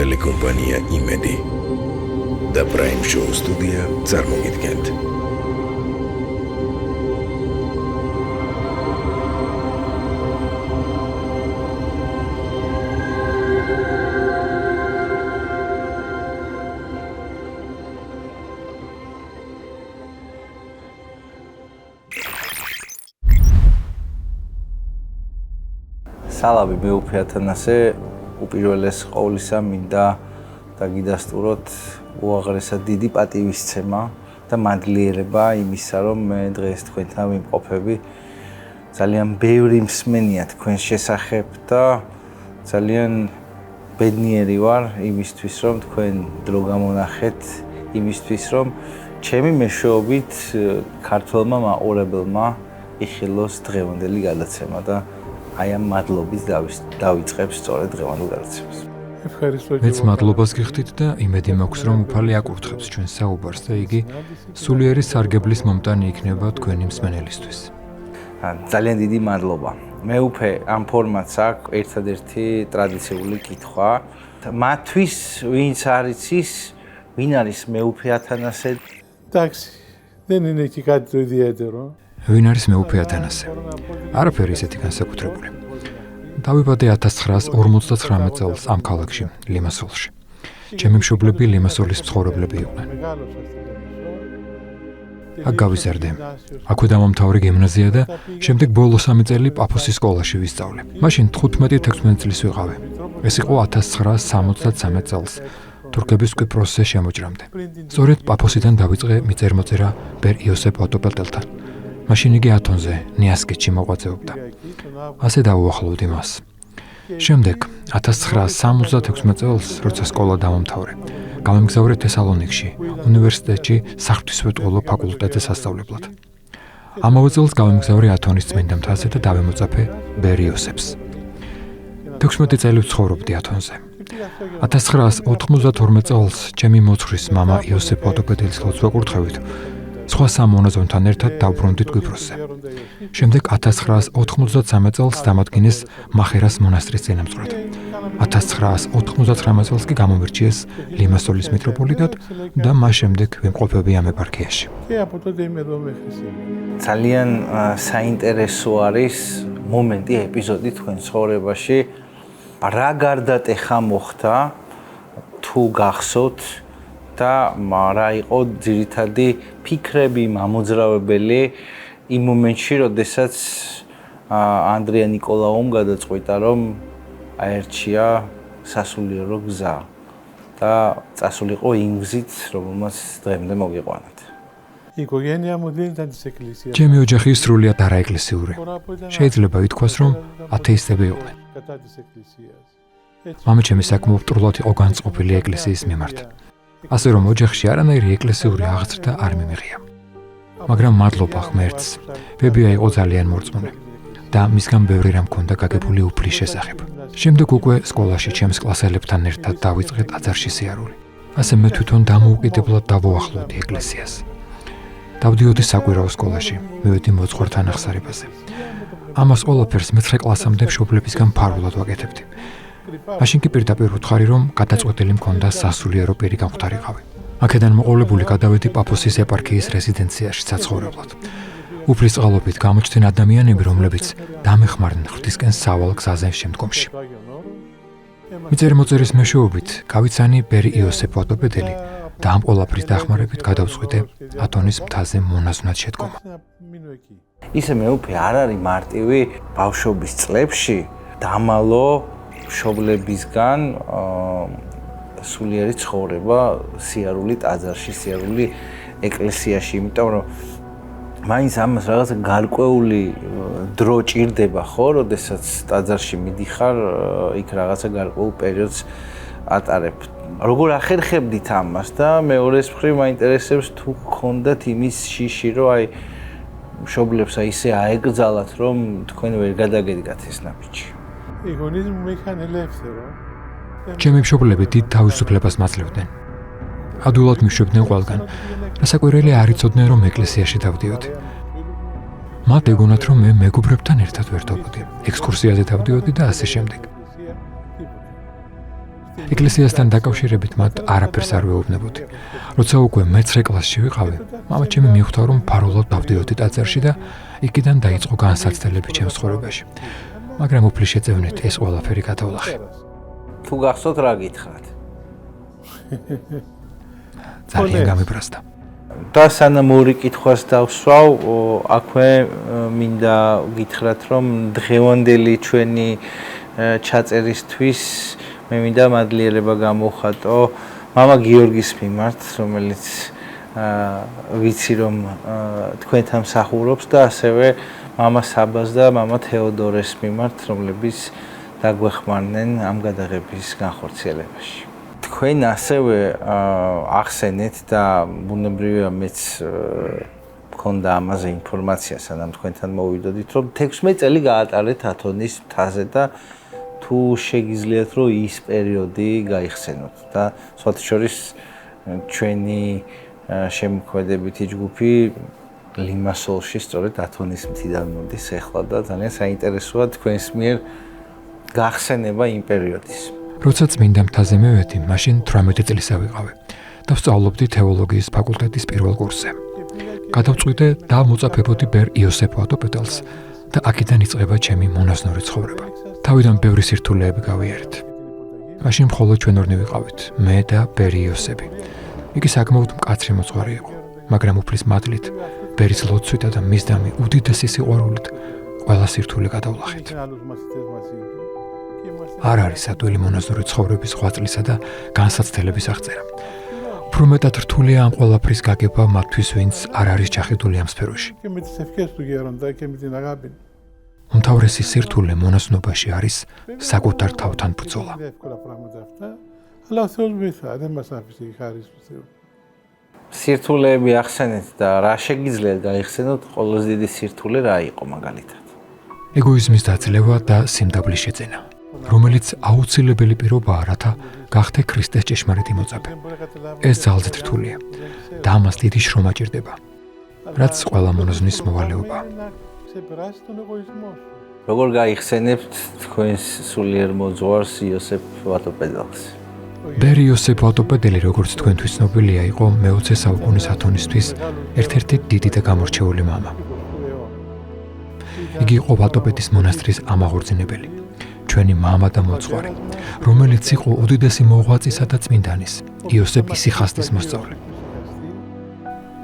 ტელეკომპანია იმედი და პრაიმ შოუ სტუდია წარმოგიდგენთ. სალამი მეუფე ათანასე უპირველეს ყოვლისა მინდა დაგიდასტუროთ უაღრესად დიდი პატივისცემა და მადლიერება იმისა, რომ მე დღეს თქვენთან ვიმყოფები. ძალიან ბევრი მსმენია თქვენს შესახებ და ძალიან ბედნიერი ვარ იმისთვის, რომ თქვენ დრო გამონახეთ, იმისთვის, რომ ჩემი მეშვეობით ქართველმა მაყურებელმა იხილოს დღევანდელი გადაცემა და აი ამ მადლობის დავიწყებს სწორედ დღევანდელ გადაცემას. მეც მადლობას გიხდით და იმედი მაქვს, რომ უფალი აკურთხებს ჩვენს საუბარს და იგი სულიერი სარგებლის მომტანი იქნება თქვენი მსმენელისთვის. ძალიან დიდი მადლობა. მეუფე ამ ფორმატს აქვს ერთადერთი ტრადიციული კითხვა. მათთვის ვინც არ იცის, ვინ არის მეუფე ათანასე? Εντάξει, δεν είναι και κάτι το ιδιαίτερο. ვინ არის მეუფე ათანასე? არაფერი ისეთი განსაკუთრებული. დავიბადე 1959 წელს ამ ქალაქში, ლიმასოლში. ჩემი მშობლები ლიმასოლის მცხოვრებლები იყვნენ. აქ გავიზარდე. აქვე დამამთავრე გიმნაზია და შემდეგ ბოლო 3 წელი პაფოსის სკოლაში ვისწავლე. მაშინ 15-16 წლის ვიყავი. ეს იყო 1973 წელს. თურქების კვიპროსზე შემოჭრამდე. სწორედ პაფოსიდან დავიწყე მიწერ-მოწერა ბერ იოსებ ოტოპელტელთან. მაშინ იგი ათონზე, ნიასკეთში მოღვაწეობდა. ასე დავუახლოვდი მას. შემდეგ 1976 წელს, როცა სკოლა დავამთავრე, გავემგზავრე თესალონიკში, უნივერსიტეტში საღვთისმეტყველო ფაკულტეტზე სასწავლებლად. ამავე წელს გავემგზავრე ათონის წმინდა მთაზე და დავემოწაფე ბერ იოსებს. 16 წელი ვცხოვრობდი ათონზე. 1992 წელს ჩემი მოძღვრის მამა იოსებ ოტოპედელის ხლოს ვაკურთხევით. სხვა სამონაზონთან ერთად დავბრუნდით კვიპროსზე. შემდეგ 1993 წელს დამადგინეს მახერას მონასტრის წინამძღვრად. 1999 წელს კი გამომირჩიეს ლიმასოლის მიტროპოლიტად და მას შემდეგ ვიმყოფები ამ ეპარქიაში. ძალიან საინტერესო არის მომენტი, ეპიზოდი თქვენ ცხოვრებაში. რა გარდატეხა მოხდა თუ გახსოვთ და რა იყო ძირითადი ფიქრები, მამოძრავებელი იმ მომენტში, როდესაც ანდრია ნიკოლაუმ გადაწყვიტა, რომ აერჩია სასულიერო გზა და წასულიყო იმ გზით, რომელმაც დღემდე მოგიყვანათ. ჩემი ოჯახი სრულიად არაეკლესიური. შეიძლება ითქვას, რომ ათეისტები იყვნენ. მამაჩემი საკმაოდ მტრულად იყო განწყობილი ეკლესიის მიმართ. ასე რომ ოჯახში არანაირი ეკლესიური აღზრდა არ მიმიღია. მაგრამ მადლობა ღმერთს, ბებია იყო ძალიან მორწმუნე და მისგან ბევრი რამ ჰქონდა გაგებული უფლის შესახებ. შემდეგ უკვე სკოლაში ჩემს კლასელებთან ერთად დავიწყე ტაძარში სიარული. ასე მე თვითონ დამოუკიდებლად დავუახლოვდი ეკლესიას. დავდიოდი საკვირაო სკოლაში, მივედი მოძღვართან ახსარებაზე. ამას ყველაფერს მე-9 კლასამდე მშობლებისგან ფარულად ვაკეთებდი. მაშინ კი პირდაპირ ვუთხარი, რომ გადაწყვეტილი მქონდა სასულიერო პირი გამختارიყავი. აქედან მოყოლებული გადავედი პაფოსის ეპარქიის რეზიდენციაში საცხოვრებლად. უფლის წყალობით გამოჩნდნენ ადამიანები, რომლებიც დამეხმარნენ ღვთისკენ სავალ გზაზე შემდგომში. მიწერ-მოწერის მეშვეობით გავიცანი ბერ იოსებ ოტოპედელი და ამ ყველაფრის დახმარებით გადავწყვიტე ათონის მთაზე მონაზვნად შედგომა. ისე მეუფე არ არის მარტივი ბავშვობის წლებში დამალო მშობლებისგან სულიერი ცხოვრება სიარული ტაძარში, სიარული ეკლესიაში, იმიტომ რომ მაინც ამას რაღაცა გარკვეული დრო ჭირდება, ხო, როდესაც ტაძარში მიდიხარ, იქ რაღაცა გარკვეულ პერიოდს ატარებ. როგორ ახერხებდით ამას და მეორეს მხრივ მაინტერესებს თუ გქონდათ იმის შიში, რომ აი მშობლებს ისე აეკრძალათ, რომ თქვენ ვერ გადაგედგათ ეს ნაბიჯი. ჩემი მშობლები დიდ თავისუფლებას მაძლევდნენ. ადვილად მიშვებდნენ ყველგან. რასაკვირველია არ იცოდნენ, რომ ეკლესიაში დავდიოდი. მათ ეგონათ, რომ მე მეგობრებთან ერთად ვერთობოდი, ექსკურსიაზე დავდიოდი და ასე შემდეგ. ეკლესიასთან დაკავშირებით მათ არაფერს არ ვეუბნებოდი. როცა უკვე მე-9 კლასში ვიყავი, მამაჩემი მიხვდა, რომ ფარულად დავდიოდი ტაძარში და იქიდან დაიწყო განსაცდელები ჩემს ცხოვრებაში. მაგრამ უფლის შეწევნით ეს ყველაფერი გადავლახე. თუ გახსოვთ რა გითხრათ? ძალიან გამიბრასდა. და სანამ ორი კითხვას დავსვავ, აქვე მინდა გითხრათ, რომ დღევანდელი ჩვენი ჩაწერისთვის მე მინდა მადლიერება გამოვხატო მამა გიორგის მიმართ, რომელიც ვიცი რომ თქვენთან მსახურობს და ასევე მამა საბას და მამა თეოდორეს მიმართ, რომლებიც დაგვეხმარნენ ამ გადაღების განხორციელებაში. თქვენ ასევე ახსენეთ და ბუნებრივია მეც მქონდა ამაზე ინფორმაცია, სანამ თქვენთან მოვიდოდით, რომ 16 წელი გაატარეთ ათონის მთაზე და თუ შეგიძლიათ რომ ის პერიოდი გაიხსენოთ და სხვათა შორის ჩვენი შემოქმედებითი ჯგუფი ლიმასოლში სწორედ ათონის მთიდან მოდის ახლა და ძალიან საინტერესოა თქვენს მიერ გახსენება იმ პერიოდის. როცა წმინდა მთაზე მივედი, მაშინ 18 წლისა ვიყავი და ვსწავლობდი თეოლოგიის ფაკულტეტის პირველ კურსზე. გადავწყვიტე და მოწაფებოდი ბერ იოსებ ვატოპედალს და აქედან იწყება ჩემი მონაზვნური ცხოვრება. თავიდან ბევრი სირთულეები გავიარეთ. მაშინ მხოლოდ ჩვენ ორნი ვიყავით, მე და ბერი იოსები. იგი საკმაოდ მკაცრი მოძღვარი იყო, მაგრამ უფლის მადლით, ბერის ლოცვითა და მისდამი უდიდესი სიყვარულით ყველა სირთულე გადავლახეთ. არ არის ადვილი მონაზვნური ცხოვრების ღვაწლისა და განსაცდელების აღწერა. უფრო მეტად რთულია ამ ყველაფრის გაგება მათთვის, ვინც არ არის ჩახედული ამ სფეროში. უმთავრესი სირთულე მონაზვნობაში არის საკუთარ თავთან ბრძოლა. სირთულეები ახსენეთ და რა შეგიძლიათ გაიხსენოთ, ყველაზე დიდი სირთულე რა იყო მაგალითად? ეგოიზმის დაძლევა და სიმდაბლის შეძენა, რომელიც აუცილებელი პირობაა, რათა გახდე ქრისტეს ჭეშმარიტი მოწაფე. ეს ძალზედ რთულია და ამას დიდი შრომა ჭირდება, რაც ყველა მონაზვნის მოვალეობაა. როგორ გაიხსენებთ თქვენს სულიერ მოძღვარს იოსებ ვატოპედალს? ბერი იოსებ ვატოპედელი, როგორც თქვენთვის ცნობილია, იყო მე-20 საუკუნის ათონისთვის ერთ-ერთი დიდი და გამორჩეული მამა. იგი იყო ვატოპედის მონასტრის ამაღორძინებელი, ჩვენი მამა და მოძღვარი, რომელიც იყო უდიდესი მოღვაწისა და წმინდანის, იოსებ ისიხასტის მოსწავლე.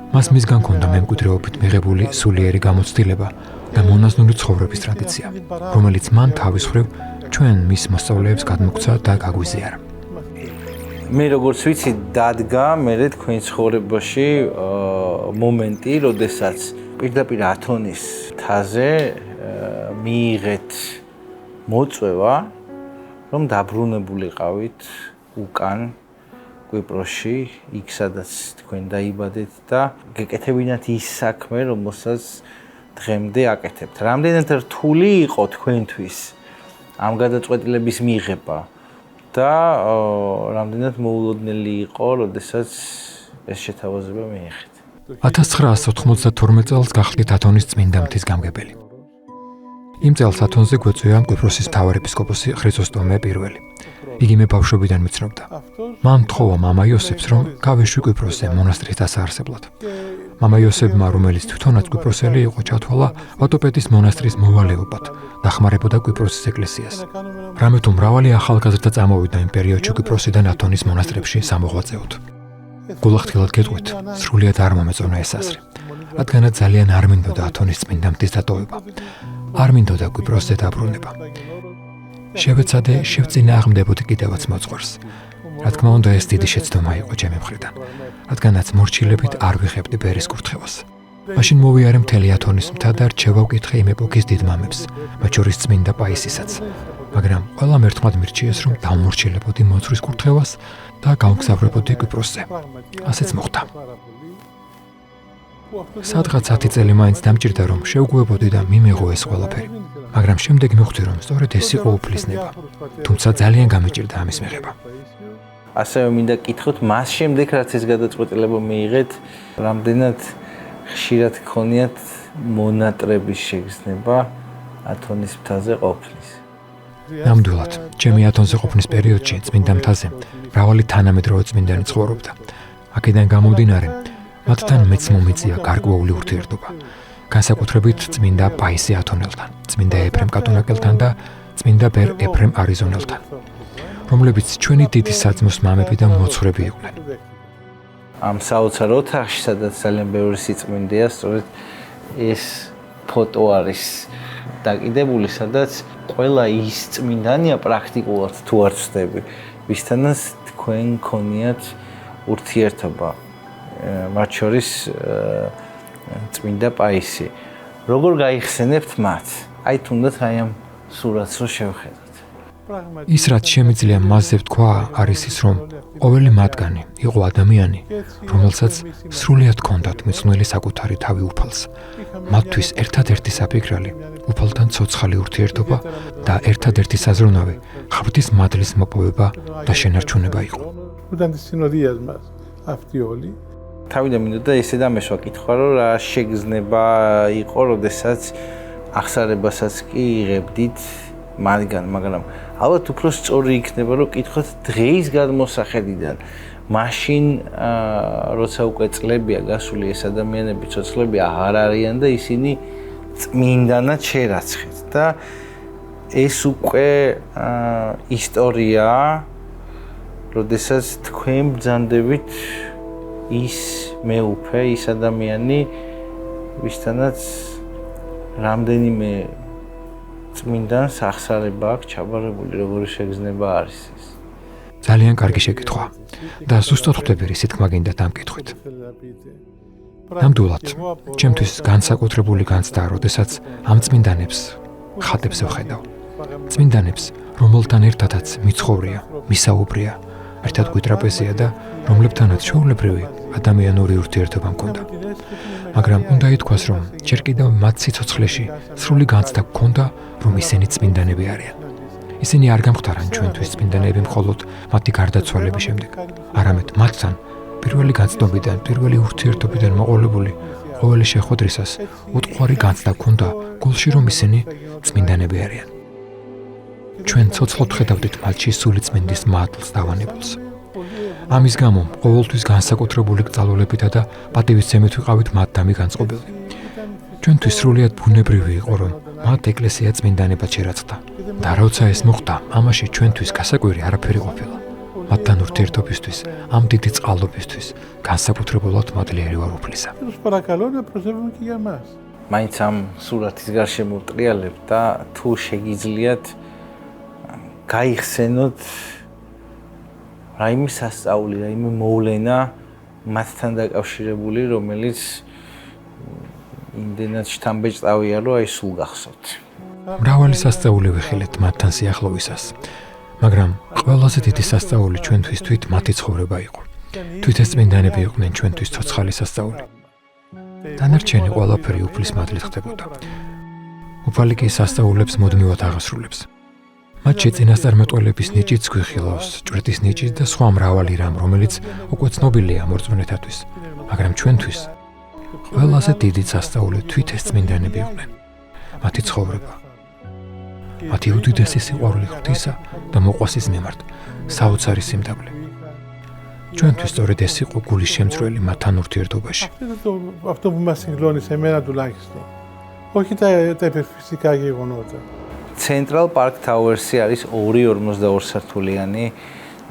მას მისგან ჰქონდა მემკვიდრეობით მიღებული სულიერი გამოცდილება და მონაზვნური ცხოვრების ტრადიცია, რომელიც მან თავის მხრივ ჩვენ მის მოსწავლეებს გადმოგცა და გაგვიზიარა. მე როგორც ვიცი, დადგა მე თქვენ ცხოვრებაში მომენტი, როდესაც პირდაპირ ათონის მთაზე მიიღეთ მოწვევა, რომ დაბრუნებულიყავით უკან კვიპროსში, იქ სადაც თქვენ დაიბადეთ და გეკეთებინათ ის საქმე, რომელსაც დღემდე აკეთებთ. რამდენად რთული იყო თქვენთვის ამ გადაწყვეტილების მიღება და რამდენად მოულოდნელი იყო, როდესაც ეს შეთავაზება მიიღეთ? 1992 წელს გახდით ათონის წმინდა მთის გამგებელი. იმ წელს ათონზე გვეწვია კვიპროსის მთავარეპისკოპოსი ხრიზოსტომე პირველი. იგი მე ბავშვობიდან მიცნობდა. მან თხოვა მამა იოსებს, რომ გავეშვი კვიპროსზე მონასტრის დასაარსებლად. მამა იოსებმა, რომელიც თვითონაც კვიპროსელი იყო, ჩათვალა ვატოპედის მონასტრის მოვალეობად, დახმარებოდა კვიპროსის ეკლესიას. რამე თუ მრავალი ახალგაზრდა წამოვიდა იმ პერიოდში კვიპროსიდან ათონის მონასტრებში სამოღვაწეოდ. გულახდილად გეტყვით, სრულიად არ მომეწონა ეს აზრი, რადგანაც ძალიან არ მინდოდა ათონის წმინდა მთის დატოვება. არ მინდოდა კვიპროსზე დაბრუნება. შევეცადე შევწინააღმდებოდი კიდევაც მოძღვარს. რა თქმა უნდა, ეს დიდი შეცდომა იყო ჩემი მხრიდან, რადგანაც მორჩილებით არ ვიღებდი ბერის კურთხევას. მაშინ მოვიარე მთელი ათონის მთა და რჩევა ვკითხე იმ ეპოქის დიდმამებს, მათ შორის წმინდა პაისისაც. მაგრამ ყველამ ერთმანეთ მირჩიეს, რომ დავმორჩილებოდი მოძღვრის კურთხევას და გავგზავრებოდი კვიპროსზე. ასეც მოხდა. სადღაც 10 წელი მაინც დამჭირდა, რომ შევგუებოდი და მიმეღო ეს ყველაფერი. მაგრამ შემდეგ მივხვდი, რომ სწორედ ეს იყო უფლისნება. თუმცა ძალიან გამიჭირდა ამის მიღება. ასევე მინდა გკითხოთ, მას შემდეგ რაც ეს გადაწყვეტილება მიიღეთ, რამდენად ხშირად გქონიათ მონატრების შეგრძნება ათონის მთაზე ყოფნის? ნამდვილად, ჩემი ათონზე ყოფნის პერიოდში წმინდა მთაზე მრავალი თანამედროვე წმინდანი ცხოვრობდა. აქედან გამომდინარე, მათთან მეც მომეწია გარკვეული ურთიერთობა. განსაკუთრებით წმინდა პაისი ათონელთან, წმინდა ეფრემ კატონაკელთან და წმინდა ბერ ეფრემ არიზონელთან, რომლებიც ჩვენი დიდი საძმოს მამები და მოძღვრები იყვნენ. ამ საოცარ ოთახში, სადაც ძალიან ბევრი სიწმინდეა, სწორედ ეს ფოტო არის დაკიდებული, სადაც ყველა ის წმინდანია პრაქტიკულად თუ არ ვწდები, ვისთანაც თქვენ გქონიათ ურთიერთობა, მათ შორის წმინდა პაისი. როგორ გაიხსენებთ მათ? აი თუნდაც აი ამ სურათს რო შევხედოთ. ის რაც შემიძლია მასზე ვთქვა, არის ის, რომ ყოველი მათგანი იყო ადამიანი, რომელსაც სრულიად ჰქონდათ მიძღვნილი საკუთარი თავი უფალს. მათთვის ერთადერთი საფიქრალი უფალთან ცოცხალი ურთიერთობა და ერთადერთი საზრუნავი ღვთის მადლის მოპოვება და შენარჩუნება იყო. თავიდან მინდოდა ესე დამეშვა კითხვა, რომ რა შეგრძნება იყო, როდესაც აღსარებასაც კი იღებდით მათგან, მაგრამ ალბათ უფრო სწორი იქნება, რომ კითხოთ დღეის გადმოსახედიდან. მაშინ როცა უკვე წლებია გასული, ეს ადამიანები ცოცხლები აღარ არიან და ისინი წმინდანად შერაცხეთ და ეს უკვე ისტორიაა, როდესაც თქვენ ბრძანდებით ის მეუფე, ის ადამიანი, ვისთანაც რამდენიმე წმინდანს აღსარება აქვს ჩაბარებული, როგორი შეგრძნება არის ეს. ძალიან კარგი შეკითხვა და ზუსტად ხვდები რისი თქმა გინდა დამკითხვით. ნამდვილად, ჩემთვის განსაკუთრებული განცდა, როდესაც ამ წმინდანებს ხატებზე ვხედავ. წმინდანებს, რომელთან ერთადაც მიცხოვრია, მისაუბრია, ერთად გვიტრაპეზია და რომლებთანაც ჩვეულებრივი ადამიანური ურთიერთობა მქონდა. მაგრამ უნდა ითქვას, რომ ჯერ კიდევ მათ სიცოცხლეში სრული განცდა გქონდა, რომ ისინი წმინდანები არიან. ისინი არ გამختارან ჩვენთვის წმინდანები მხოლოდ მათი გარდაცვალების შემდეგ, არამედ მათთან პირველი განცნობიდან, პირველი ურთიერთობიდან მოყოლებული ყოველი შეხვედრისას უტყუარი განცდა გქონდა გულში, რომ ისინი წმინდანები არიან. ჩვენ ცოცხლად ხედავდით მათში სულიწმინდის მადლს დავანებულს. ამის გამო ყოველთვის განსაკუთრებული კრძალულებითა და პატივისცემით ვიყავით მათდამი განწყობილი. ჩვენთვის სრულიად ბუნებრივი იყო, რომ მათ ეკლესია წმინდანებად შერაცხდა და როცა ეს მოხდა, ამაში ჩვენთვის გასაკვირი არაფერი ყოფილა. მათთან ურთიერთობისთვის, ამ დიდი წყალობისთვის განსაკუთრებულად მადლიერი ვარ უფლისა. მაინც ამ სურათის გარშემო ვტრიალებთ და თუ შეგიძლიათ გაიხსენოთ რაიმე სასწაული, რაიმე მოვლენა მათთან დაკავშირებული, რომელიც იმდენად შთამბეჭდავია, რომ აი სულ გახსოვთ. მრავალი სასწაული ვიხილეთ მათთან სიახლოვისას, მაგრამ ყველაზე დიდი სასწაული ჩვენთვის თვით მათი ცხოვრება იყო. თვით ეს წმინდანები იყვნენ ჩვენთვის ცოცხალი სასწაული. დანარჩენი ყველაფერი უფლის მადლით ხდებოდა. უფალი კი სასწაულებს მუდმივად აღასრულებს. მათში წინასწარმეტყველების ნიჭიც გვიხილავს, ჭვრეტის ნიჭიც და სხვა მრავალი რამ, რომელიც უკვე ცნობილია მორწმუნეთათვის, მაგრამ ჩვენთვის ყველაზე დიდი სასწაული თვით ეს წმინდანები იყვნენ. მათი ცხოვრება, მათი უდიდესი სიყვარული ღვთისა და მოყვასის მიმართ, საოცარი სიმდაბლე. ჩვენთვის სწორედ ეს იყო გულის შემცვლელი მათთან ურთიერთობაში. Central Park Towers-ი არის 2.42 სართულიანი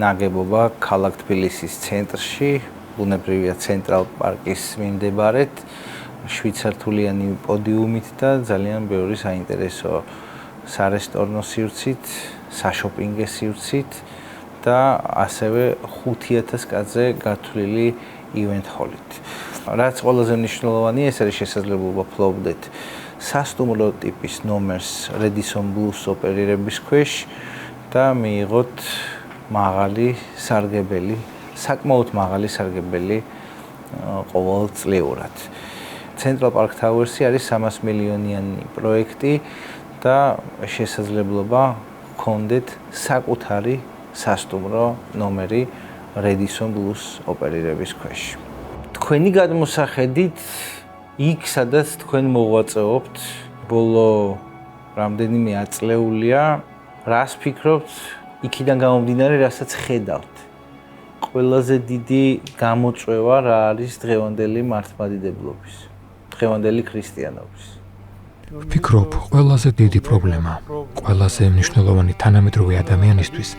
ნაგებობა ქალაქ თბილისის ცენტრში, ბუნებრივია Central Park-ის მიმდებარედ, 7 სართულიანი პოდიუმით და ძალიან ბევრი საინტერესო სარესტორნო სივრცით, საშოპინგე სივრცით და ასევე 5000 კაცზე გათვლილი event hall-ით. რაც ყველაზე მნიშვნელოვანია, ეს არის შესაძლებლობა ფლობდეთ სასტუმრო ტიპის ნომერს Radisson Blu's ოპერირების ქვეშ და მიიღოთ მაღალი სარგებელი, საკმაოდ მაღალი სარგებელი ყოველწლიურად. Central Park Towers-ი არის 300 მილიონიანი პროექტი და შესაძლებლობა გქონდეთ საკუთარი სასტუმრო ნომერი Radisson Blu's ოპერირების ქვეშ. თქვენი გადმოსახედით იქ, სადაც თქვენ მოღვაწეობთ, ბოლო რამდენიმე აწლეულია, რას ფიქრობთ, იქიდან გამომდინარე, რასაც ხედავთ. ყველაზე დიდი გამოწვევა რა არის დღევანდელი მართლმადიდებლობის, დღევანდელი ქრისტიანობის. ვფიქრობ, ყველაზე დიდი პრობლემა, ყველაზე მნიშვნელოვანი თანამედროვე ადამიანისთვის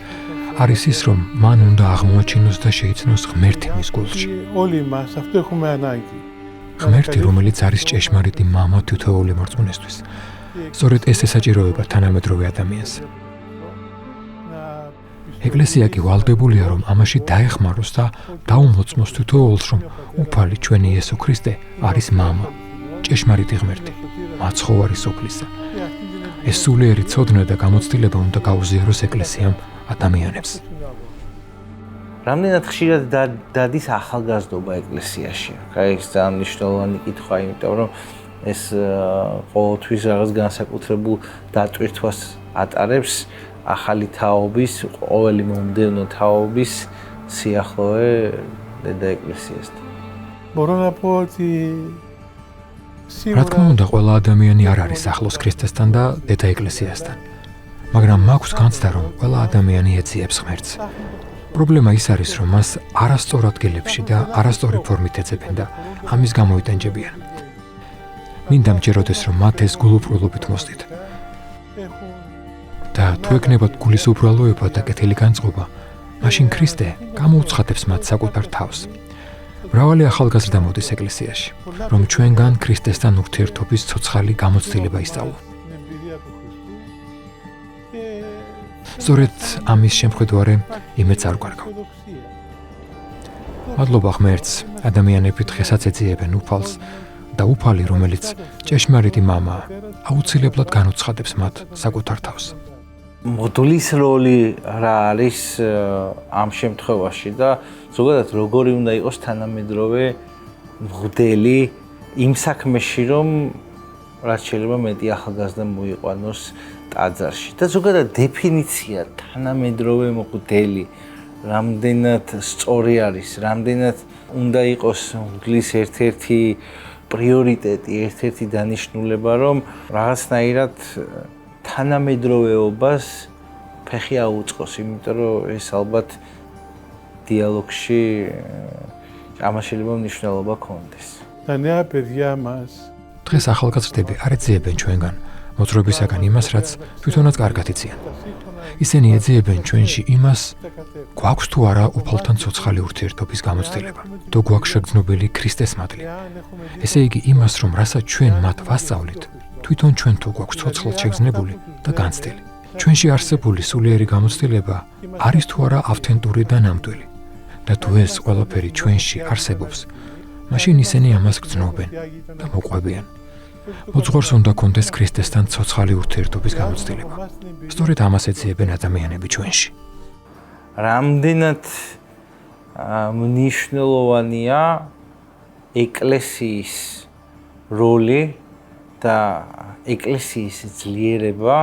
არის ის, რომ მან უნდა აღმოაჩინოს და შეიცნოს ღმერთი მის გულში. Όλοι μας αυτό έχουμε ανάγκη. ღმერთი, რომელიც არის ჭეშმარიტი მამა თითოეული მორწმუნესთვის. სწორედ ეს ესაჭიროება თანამედროვე ადამიანს. ეკლესია კი ვალდებულია, რომ ამაში დაეხმაროს და დაუმოწმოს თითოეულს, რომ უფალი ჩვენი იესო ქრისტე არის მამა, ჭეშმარიტი ღმერთი, მაცხოვარი სოფლისა. ეს სულიერი ცოდნა და გამოცდილება უნდა გაუზიაროს ეკლესიამ ადამიანებს. რამდენად ხშირად დადის ახალგაზრდობა ეკლესიაში? ეს ძალიან მნიშვნელოვანი კითხვა, იმიტომ რომ ეს ყოველთვის რაღაც განსაკუთრებულ დატვირთვას ატარებს ახალი თაობის, ყოველი მომდევნო თაობის სიახლოვე დედა ეკლესიასთან. Μπορώ να πω ότι რა თქმა უნდა, ყველა ადამიანი არ არის ახლოს ქრისტესთან და დედა ეკლესიასთან. მაგრამ მაქვს განცდა, რომ ყველა ადამიანი ეძიებს ღმერთს. პრობლემა ის არის, რომ მას არასწორ ადგილებში და არასწორი ფორმით ეძებენ და ამის გამო იტანჯებიან. მინდა მჯეროდეს, რომ მათ ეს გულუბრალობით მოსდით. და თუ ეკნებათ გულის უბრალოება და კეთილი განწყობა, მაშინ ქრისტე გამოუცხადებს მათ საკუთარ თავს. მრავალი ახალგაზრდა მოდის ეკლესიაში, რომ ჩვენგან ქრისტესთან ურთიერთობის ცოცხალი გამოცდილება ისწავლონ. სწორედ ამის შემხედვარე იმედს არ გვარგავ. მადლობა ღმერთს, ადამიანები დღესაც ეძიებენ უფალს და უფალი, რომელიც ჭეშმარიტი მამაა, აუცილებლად განუცხადებს მათ საკუთარ თავს. მოდულის როლი რა არის ამ შემთხვევაში და ზოგადად როგორი უნდა იყოს თანამედროვე მღვდელი იმ საქმეში, რომ რაც შეიძლება მეტი ახალგაზრდა მოიყვანოს ტაძარში და ზოგადად დეფინიცია თანამედროვე მღვდელი რამდენად სწორი არის, რამდენად უნდა იყოს მღვდლის ერთ-ერთი პრიორიტეტი, ერთ-ერთი დანიშნულება, რომ რაღაცნაირად თანამედროვეობას ფეხი აუწყოს, იმიტომ რომ ეს ალბათ დიალოგში ამას შეიძლება მნიშვნელობა ქონდეს. Τα νέα παιδιά μας დღეს ახალგაზრდები არ ეძიებენ ჩვენგან მოძრაობისაგან იმას, რაც თვითონაც კარგად იციან. ისინი ეძიებენ ჩვენში იმას, გვაქვს თუ არა უფალთან ცოცხალი ურთიერთობის გამოცდილება, თუ გვაქვს შეგრძნობილი ქრისტეს მადლი. ესე იგი იმას, რომ რასაც ჩვენ მათ ვასწავლით, თვითონ ჩვენ თუ გვაქვს ცოცხლად შეგრძნებული და განცდილი. ჩვენში არსებული სულიერი გამოცდილება არის თუ არა ავთენტური და ნამდვილი. და თუ ეს ყველაფერი ჩვენში არსებობს, მაშინ ისინი ამას გრძნობენ და მოყვებიან. მოძღვარს უნდა კონდეს ქრისტესთან ცოცხალი ურთიერთობის გამოცდილება. სწორედ ამას ეძიებენ ადამიანები ჩვენში. რამდენად მნიშვნელოვანია ეკლესიის როლი და ეკლესიის ძლიერება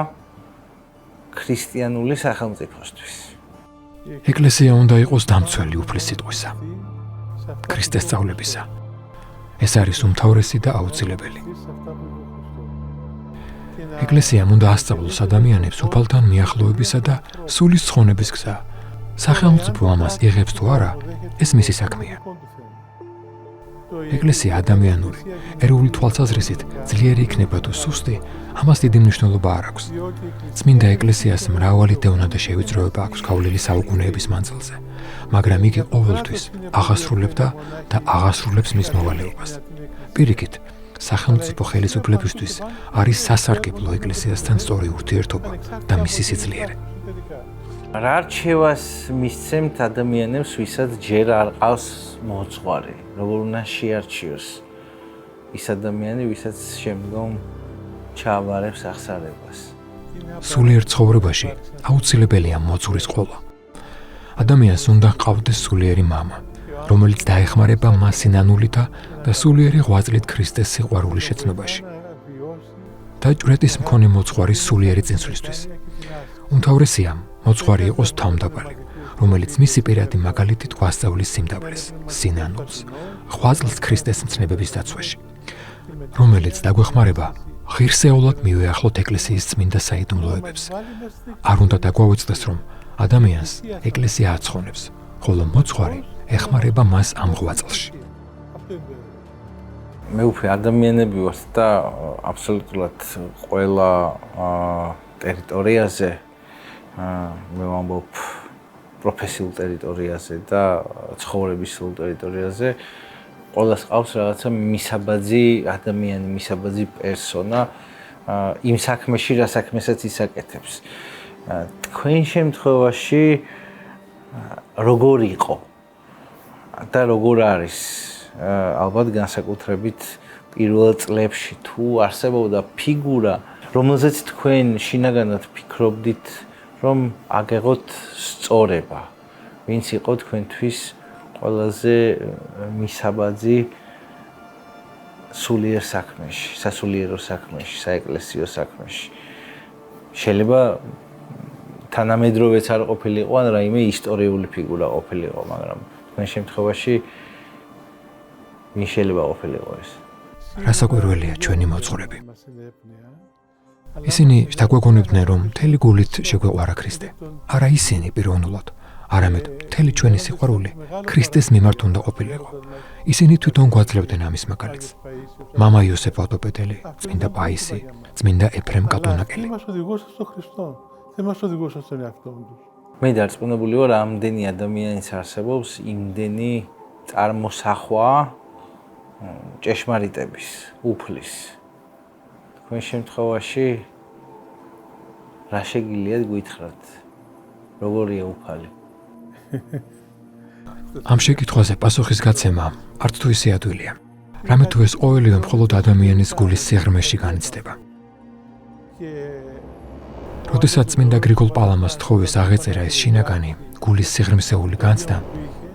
ქრისტიანული სახელმწიფოსთვის. ეკლესია უნდა იყოს დამცველი უფლის სიტყვისა, ქრისტეს სწავლებისა. ეს არის უმთავრესი და აუცილებელი. ეკლესიამ უნდა ასწავლოს ადამიანებს უფალთან მიახლოებისა და სულის ცხონების გზა. სახელმწიფო ამას იღებს თუ არა, ეს მისი საქმეა. ეკლესია ადამიანური, ეროვნული თვალსაზრისით ძლიერი იქნება თუ სუსტი, ამას დიდი მნიშვნელობა არ აქვს. წმინდა ეკლესიას მრავალი დევნა და შევიწროება აქვს გავლილი საუკუნეების მანძილზე, მაგრამ იგი ყოველთვის აღასრულებდა და აღასრულებს მის მოვალეობას. პირიქით, სახელმწიფო ხელისუფლებისთვის არის სასარგებლო ეკლესიასთან სწორი ურთიერთობა და მისი სიძლიერე. რა რჩევას მისცემთ ადამიანებს, ვისაც ჯერ არ ყავს მოძღვარი, როგორ უნდა შეარჩიოს ის ადამიანი, ვისაც შემდგომ ჩააბარებს აღსარებას. სულიერ ცხოვრებაში აუცილებელია მოძღვრის ყოლა. ადამიანს უნდა ჰყავდეს სულიერი მამა, რომელიც დაეხმარება მას სინანულითა და სულიერი ღვაწლით ქრისტეს სიყვარულის შეცნობაში. და ჭვრეტის მქონე მოძღვარი სულიერი წინსვლისთვის. უმთავრესია მოძღვარი იყოს თავმდაბალი, რომელიც მისი პირადი მაგალითით გვასწავლის სიმდაბლეს, სინანულს, ღვაწლს ქრისტეს მცნებების დაცვაში, რომელიც დაგვეხმარება ღირსეულად მივეახლოთ ეკლესიის წმინდა საიდუმლოებებს. არ უნდა დაგვაუწყდეს, რომ ადამიანს ეკლესია აცხონებს, ხოლო მოძღვარი ეხმარება მას ამ ღვაწლში. მე უკვე ადამიანები ვართ და აბსოლუტურად ყველა ტერიტორიაზე მე ვამბობ პროფესიულ ტერიტორიაზე და ცხოვრებისულ ტერიტორიაზე ყველას ყავს რაღაცა მისაბაძი ადამიანი, მისაბაძი პერსონა იმ საქმეში, რა საქმესაც ისაკეთებს. თქვენ შემთხვევაში როგორ იყო და როგორ არის ალბათ განსაკუთრებით პირველ წლებში თუ არსებობდა ფიგურა, რომელზეც თქვენ შინაგანად ფიქრობდით, რომ აგեղოთ სწორება, ვინც იყო თქვენთვის ყველაზე მისაბაძი სულიერ საქმეში, სასულიერო საქმეში, საეკლესიო საქმეში. შეიძლება თანამედროვეც არ ყოფილიყო, ან რაიმე ისტორიული ფიგურა ყოფილიყო, მაგრამ თქვენ შემთხვევაში ვინ შეიძლება ყოფილიყო ეს? რასაკვირველია ჩვენი მოძღვრები. ისინი შთაგვეგონებდნენ, რომ მთელი გულით შეგვეყვარა ქრისტე. არა ისინი პიროვნულად, არამედ მთელი ჩვენი სიყვარული ქრისტეს მიმართ უნდა ყოფილიყო. ისინი თვითონ გვაძლევდნენ ამის მაგალითს. მამა იოსებ ავტოპედელი, წმინდა პაისი, წმინდა ეფრემ კატონაკელი. მე დარწმუნებული ვარ, ამდენი ადამიანის არსებობს იმდენი წარმოსახვა ჭეშმარიტების, უფლის. თქვენ შემთხვევაში რა შეგიძლიათ გითხრათ? როგორია უფალი? ამ შეკითხვაზე პასუხის გაცემა არც თუ ისე ადვილია. რამე თუ ეს ყოველივე მხოლოდ ადამიანის გულის სიღრმეში განიცდება. როდესაც წმინდა გრიგოლ პალამას თხოვეს აღეწერა ეს შინაგანი გულის სიღრმისეული განცდა,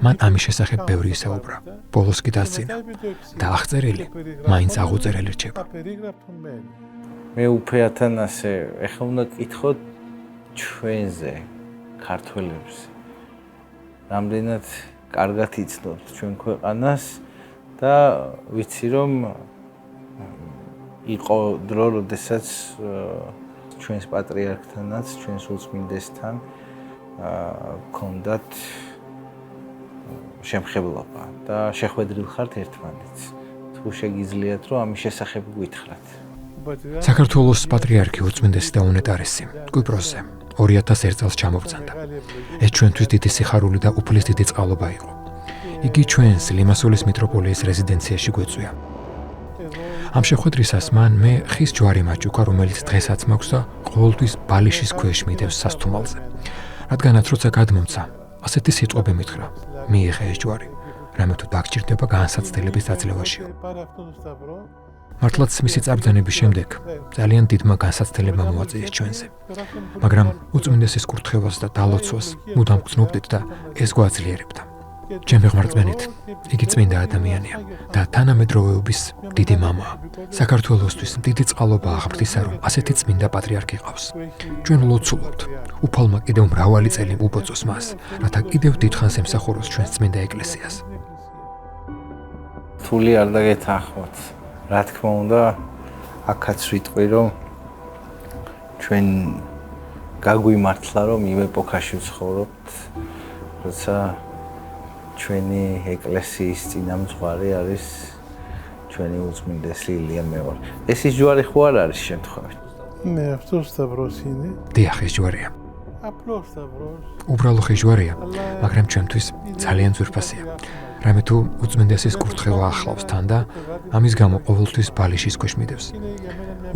მან ამის შესახებ ბევრი ისაუბრა. ბოლოს კი დასცინა და აღწერილი მაინც აღუწერელი რჩება. მე უფე ათანასე, ეხლა უნდა გკითხოთ ჩვენზე, ქართველებზე. რამდენად კარგად იცნობთ ჩვენ ქვეყანას და ვიცი რომ იყო დრო, როდესაც ჩვენს პატრიარქთანაც, ჩვენს უწმინდესთან ჰქონდათ შემხებლობა და შეხვედრილ ხართ ერთმანეთს. თუ შეგიძლიათ რომ ამის შესახებ გითხრათ. საქართველოს პატრიარქი უწმინდესი და უნეტარესი კვიპროსზე 2001 წელს ჩამობრძანდა. ეს ჩვენთვის დიდი სიხარული და უფლის დიდი წყალობა იყო. იგი ჩვენს ლიმასოლის მიტროპოლიის რეზიდენციაში გვეწვია. ამ შეხვედრისას მან მე ხის ჯვარი მაჭუქა, რომელიც დღესაც მაქვს და ყოველთვის ბალიშის ქვეშ მიდევს სასთუმალზე. რადგანაც როცა გადმომცა, ასეთი სიტყვები მითხრა: მიიღე ეს ჯვარი, რამე თუ დაგჭირდება განსაცდელების დაძლევაშიო. მართლაც მისი წარბრძანების შემდეგ ძალიან დიდმა განსაცდელებმა მოაწიეს ჩვენზე. მაგრამ უწმინდესის კურთხევას და დალოცვას მუდამ გრძნობდით და ეს გვაძლიერებდა. ჩემი ღმერთმენით, იგი წმინდა ადამიანია და თანამედროვეობის დიდი მამაა. საქართველოსთვის დიდი წყალობაა ღმრთისა, რომ ასეთი წმინდა პატრიარქი ყავს. ჩვენ ლოცულობთ, უფალმა კიდევ მრავალი წელი უბოძოს მას, რათა კიდევ დიდხანს ემსახუროს ჩვენს წმინდა ეკლესიას. თული არ დაგეთანხმოთ. რა თქმა უნდა, აქაც ვიტყვი, რომ ჩვენ გაგვიმართლა, რომ იმ ეპოქაში ვცხოვრობთ, როცა ჩვენი ეკლესიის წინამძღვარი არის ჩვენი უწმინდესი ილია მეორე. ეს ის ჯვარი ხო არ არის შემთხვევით? Ναι, αυτό σταυρός είναι. დიახ, ეს ჯვარია. Απλός σταυρός. უბრალო ხეჟვარია, მაგრამ ჩვენთვის ძალიან ძვირფასია. რამე თუ უწმინდესის კურთხევა ახლავს თან და ამის გამო ყოველთვის ბალიშის ქვეშ მიდევს.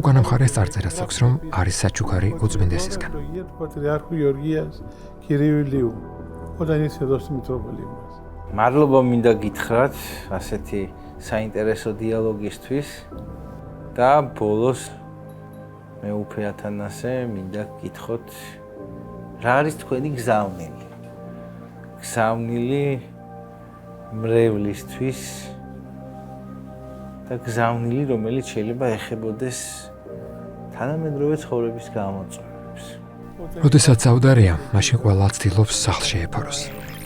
უკანა მხარეს წარწერაც აქვს, რომ არის საჩუქარი უწმინდესისგან. Του Πατριάρχου Γεωργίας κυρίου Ηλίου, όταν ήρθε εδώ στη Μητρόπολη μας. მადლობა მინდა გითხრათ ასეთი საინტერესო დიალოგისთვის და ბოლოს მე უფე ათანასე მინდა გითხრათ რა არის თქვენი გზავნილი? გზავნილი მრევლისთვის და გზავნილი, რომელიც შეიძლება ეხებოდეს თანამედროვე ცხოვრების გამოწვევებს. როდესაც ავდარია, მაშინ ყველა ცდილობს სახლში ეფაროს.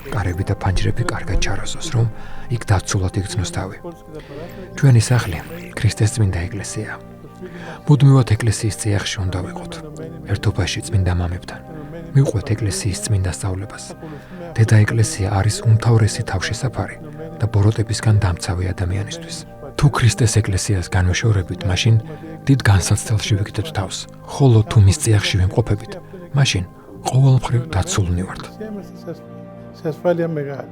კარები და ფანჯრები კარგად ჩაროსოს, რომ იქ დაცულად იგრძნოს თავი. ჩვენი სახლი ქრისტეს წმინდა ეკლესიაა. მუდმივად ეკლესიის წიაღში უნდა ვიყოთ, ერთობაში წმინდა მამებთან. მივყვეთ ეკლესიის წმინდა სწავლებას. დედა ეკლესია არის უმთავრესი თავშესაფარი და ბოროტებისგან დამცავი ადამიანისთვის. თუ ქრისტეს ეკლესიას განვეშორებით, მაშინ დიდ განსაცდელში ვიგდეთ თავს, ხოლო თუ მის წიაღში ვიმყოფებით, მაშინ ყოველ მხრივ დაცულნი ვართ. სასწავლია მეგალი.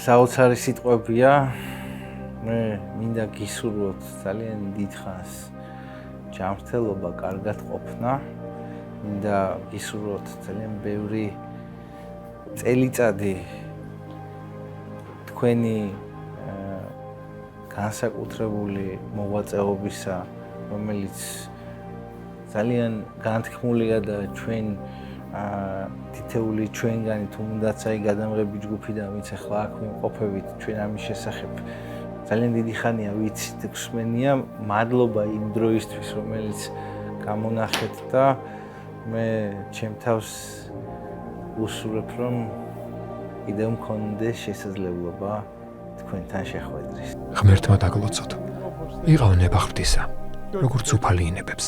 საოცარი სიტყვებია. მე მინდა გისურვოთ ძალიან დიდხანს ჯანმრთელობა, კარგად ყოფნა. მინდა გისურვოთ ძალიან ბევრი წელიწადი თქვენი განსაკუთრებული მოღვაწეობისა, რომელიც ძალიან განთქმულია და ჩვენ თითეული ჩვენგანი თუნდაც აი გადამღები ჯგუფიდან ვინც ახლა აქ ვიმყოფებით, ჩვენ ამის შესახებ ძალიან დიდი ხანია ვიცით, გვსმენია, მადლობა იმ დროისთვის, რომელიც გამონახეთ და მე ჩემ თავს უსურვებ, რომ კიდევ მქონდეს შესაძლებლობა თქვენთან შეხვედრის. ღმერთმა დაგლოცოთ. იყავ ნება ღვთისა, როგორც უფალი ინებებს.